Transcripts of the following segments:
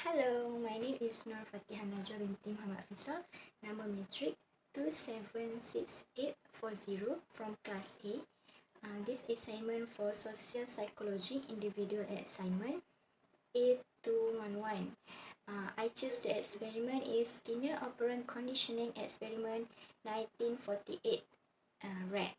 Hello, my name is FATIHAH NAJWA binti Muhammad FISOL, number MATRIC 276840 from class A. This assignment for social psychology individual assignment A211. I choose the experiment is Skinner Operant Conditioning Experiment 1948 red.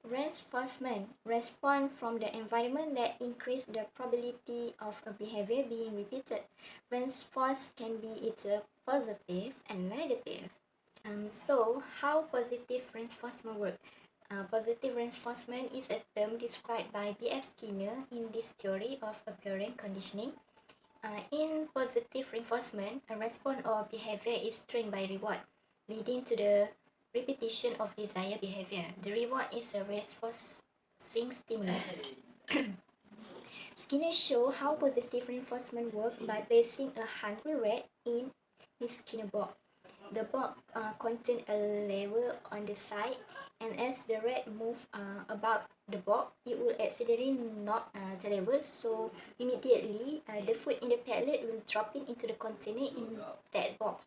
Reinforcement respond from the environment that increase the probability of a behavior being repeated. Response can be either positive and negative. So how positive reinforcement work? Positive reinforcement is a term described by B.F.SKINNER in this theory of operant conditioning. In positive reinforcement, a response or behavior is trained by reward, leading to the repetition of desired behavior. The reward is a reinforcing stimulus. Skinner showed how positive reinforcement works by placing a hungry rat in his Skinner box. The box contained a lever on the side, and as the rat moved about the box, it will accidentally knock the lever, so immediately the food in the pallet will drop into the container in that box.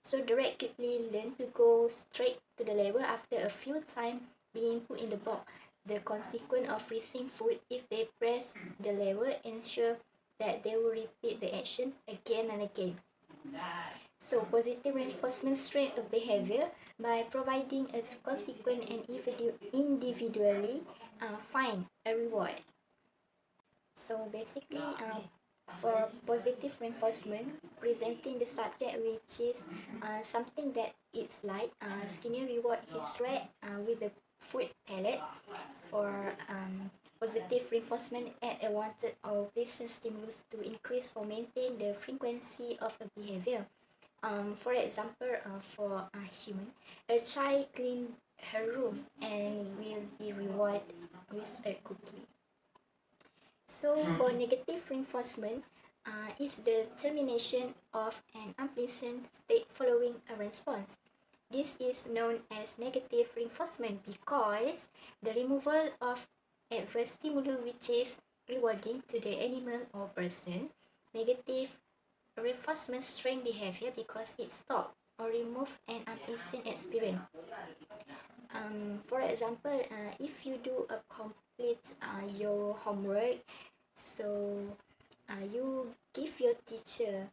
So the rat quickly learned to go straight to the lever after a few times being put in the box. The consequence of freezing food if they press the lever ensure that they will repeat the action again and again. So positive reinforcement trains a behavior by providing a consequent and individually find a reward. So basically, for positive reinforcement, presenting the subject which is something that it's like Skinner reward his rat with the food pellet. For positive reinforcement, add a wanted or pleasant stimulus to increase or maintain the frequency of a behavior. For example, for a human, a child clean her room and will be rewarded with a cookie. So for negative reinforcement, is the termination of an unpleasant state following a response. This is known as negative reinforcement because the removal of adverse stimulus which is rewarding to the animal or person. Negative reinforcement strain behavior because it stops or removes an unpleasant experience. For example, if you do a complete your homework, so you give your teacher,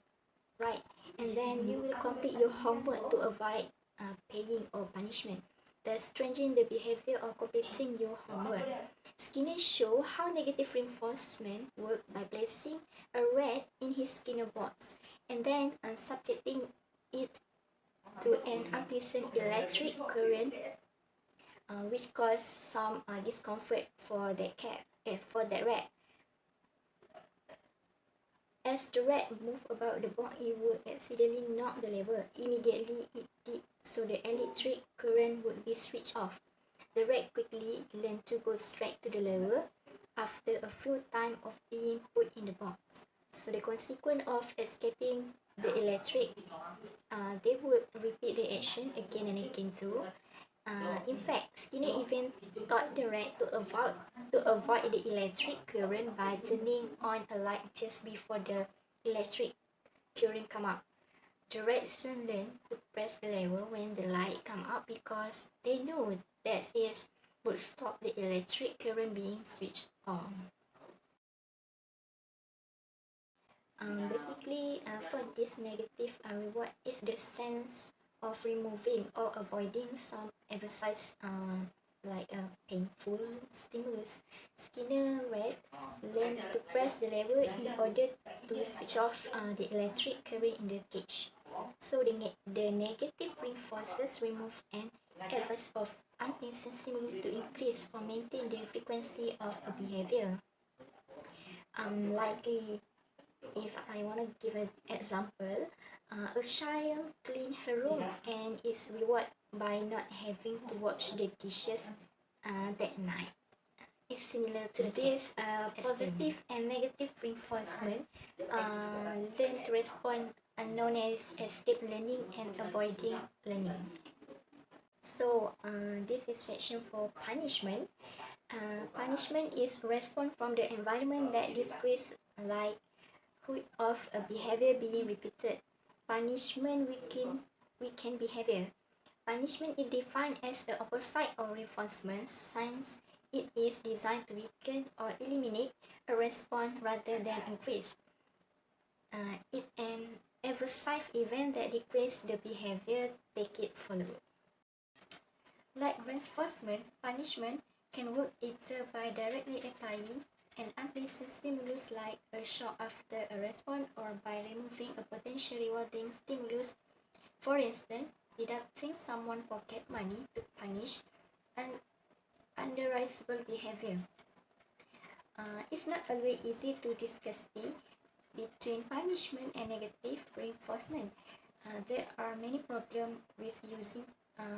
right, and then you will complete your homework to avoid paying or punishment, thus changing the behavior of completing your homework. Skinner show how negative reinforcement work by placing a rat in his Skinner box and then subjecting it to an unpleasant electric current, which cause some discomfort for that rat. As the rat moved about the box, it would accidentally knock the lever. Immediately it did, so the electric current would be switched off. The rat quickly learned to go straight to the lever after a few times of being put in the box. So the consequence of escaping the electric, they would repeat the action again and again too. In fact, Skinner even taught the rat to avoid the electric current by turning on a light just before the electric current come up. The rat soon learned to press the lever when the light come up because they knew that it would stop the electric current being switched on. Basically, for this negative reward is the sense of removing or avoiding some exercise like a painful stimulus. Skinner rat learned to press the lever in order to switch off the electric current in the cage. So the negative reinforces remove an adverse of unpleasant stimulus to increase or maintain the frequency of a behavior. Likely, if I want to give an example, a child clean her room and is rewarded by not having to wash the dishes that night. is similar to this. Positive and negative reinforcement learn to respond, known as escape learning and avoiding learning. So this is section for punishment. Punishment is response from the environment that discretes likelihood of a behavior being repeated. Punishment weaken behavior. Punishment is defined as the opposite of reinforcement, since it is designed to weaken or eliminate a response rather than increase. It an aversive event that decreases the behavior, take it follow. Like reinforcement, punishment can work either by directly applying an unpleasant stimulus like a shock after a response, or by removing a potential rewarding stimulus. For instance, deducting someone's pocket money to punish an undesirable behavior. It's not always easy to discuss between punishment and negative reinforcement. There are many problems with using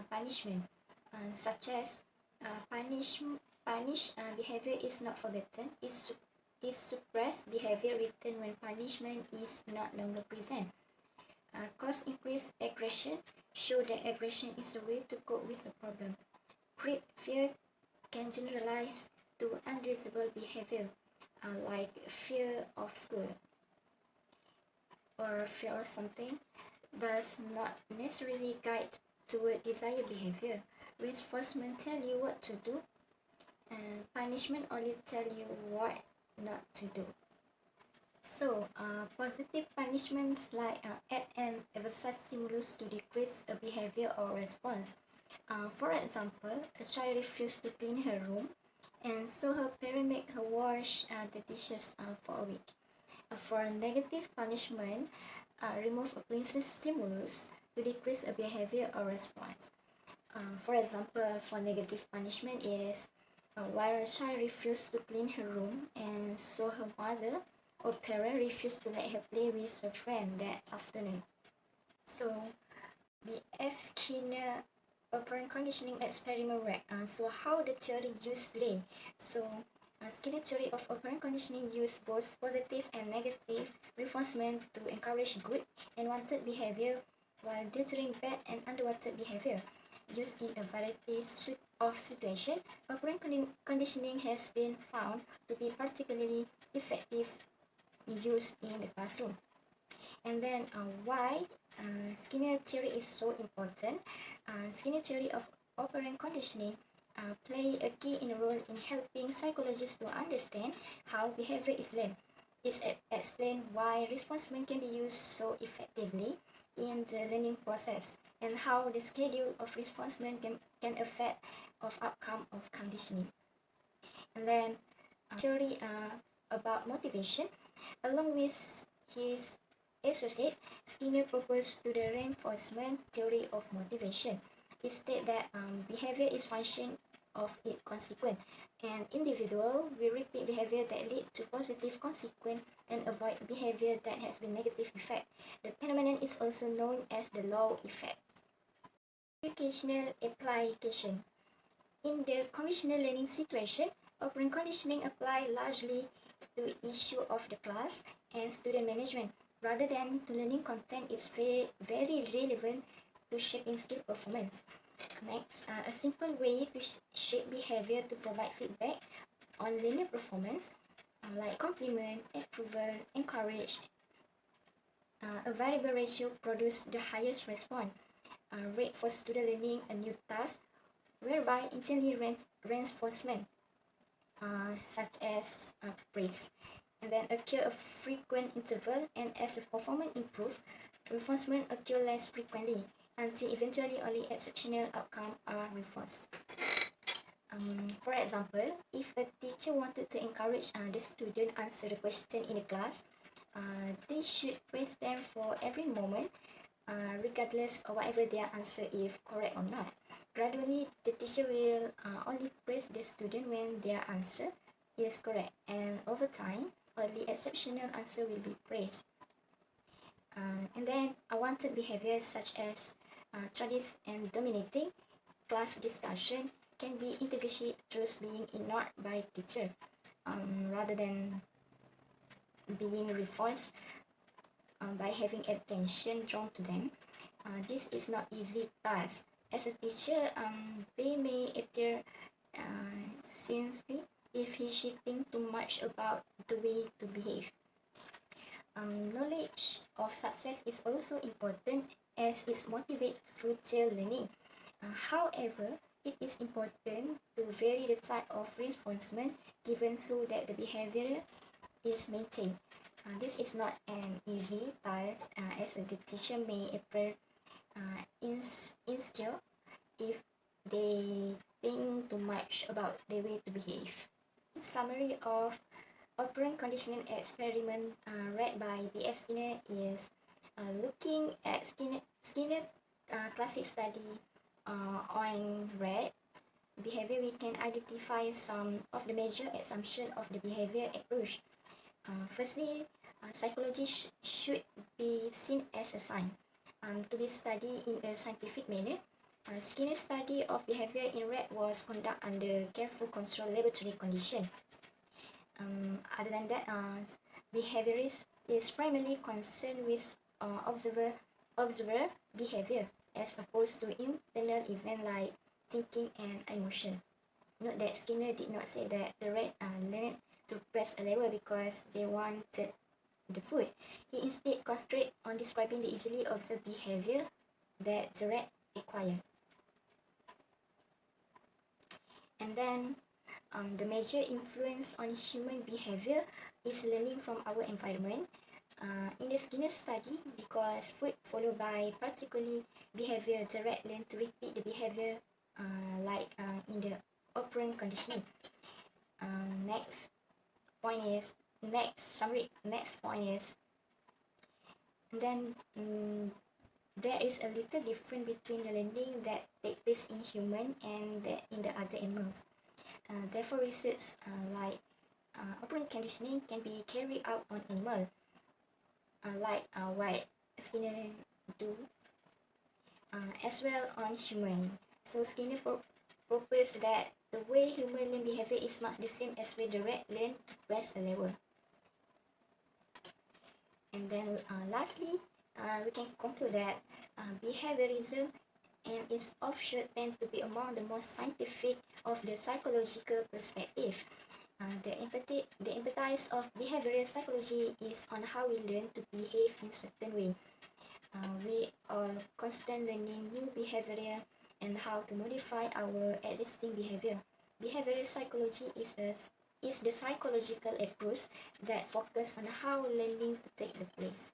punishment, such as punish behavior is not forgotten, is suppressed behavior returned when punishment is not longer present. Cause increased aggression, show that aggression is a way to cope with the problem. Create fear can generalize to undesirable behavior, like fear of school or fear of something, does not necessarily guide toward desired behavior. Reinforcement tell you what to do, and punishment only tell you what not to do. So, positive punishments like add an aversive stimulus to decrease a behavior or response. For example, a child refused to clean her room, and so her parent made her wash the dishes for a week. For a negative punishment, remove a pleasant stimulus to decrease a behavior or response. For example, for negative punishment is while a child refused to clean her room, and so her mother or parent refused to let her play with her friend that afternoon. So, B.F.SKINNER'S Operant conditioning experiment work. So how the theory used today? So Skinner theory of operant conditioning use both positive and negative reinforcement to encourage good and wanted behavior while deterring bad and unwanted behavior. Used in a variety of situations, operant conditioning has been found to be particularly effective used in the classroom. And then why Skinner theory is so important? Skinner theory of operant conditioning play a key role in helping psychologists to understand how behavior is learned. It explains why reinforcement can be used so effectively in the learning process, and how the schedule of reinforcement can affect of outcome of conditioning. And then theory about motivation, along with his associate, Skinner proposed to the reinforcement theory of motivation. It states that behavior is function of its consequence. An individual will repeat behavior that lead to positive consequence and avoid behavior that has been negative effect. The phenomenon is also known as the law effect. Educational application. In the conventional learning situation, operant conditioning apply largely to issue of the class and student management. Rather than to learning content, it's very relevant to shaping skill performance. Next, a simple way to shape behavior to provide feedback on learner performance, like compliment, approval, encourage. A variable ratio produce the highest response rate for student learning a new task, whereby internally reinforcement, such as praise, and then occur a frequent interval, and as the performance improve, reinforcement occur less frequently until eventually only exceptional outcomes are reinforced. For example, if a teacher wanted to encourage the student answer the question in the class, they should praise them for every moment, regardless of whatever their answer is correct or not. Gradually, the teacher will only praise the student when their answer is correct, and over time, only exceptional answer will be praised. And then unwanted behaviors such as trading and dominating, class discussion, can be integrated through being ignored by teacher rather than being reinforced by having attention drawn to them. This is not easy task. As a teacher, they may appear since if she think too much about the way to behave. Knowledge of success is also important as it motivates future learning. However, it is important to vary the type of reinforcement given so that the behavior is maintained. This is not an easy task as the teacher may appear insecure if they think too much about the way to behave. Summary of operant conditioning experiment read by B.F. Skinner is looking at Skinner classic study on rat behavior. We can identify some of the major assumptions of the behavior approach. Firstly, psychology should be seen as a science to be studied in a scientific manner. Skinner's study of behavior in rat was conducted under careful controlled laboratory conditions. Other than that, behaviorist is primarily concerned with observer behavior as opposed to internal event like thinking and emotion. Note that Skinner did not say that the rat learned to press a lever because they wanted the food. He instead concentrated on describing the easily observed behavior that the rat acquired. And then the major influence on human behavior is learning from our environment. In the Skinner study, because food followed by particularly behavior, the rat learned to repeat the behavior like in the operant conditioning. Next point is and then there is a little difference between the learning that takes place in human and that in the other animals. Therefore, research like operant conditioning can be carried out on animal, like what Skinner do, as well on human. So Skinner proposed that the way human learn behavior is much the same as way the rat learn to press a lever. And then lastly, we can conclude that behaviorism and its offshoot tend to be among the most scientific of the psychological perspective. The emphasis of behavioral psychology is on how we learn to behave in certain way. We are constantly learning new behavior and how to modify our existing behavior. Behavioral psychology is the psychological approach that focuses on how learning to take the place.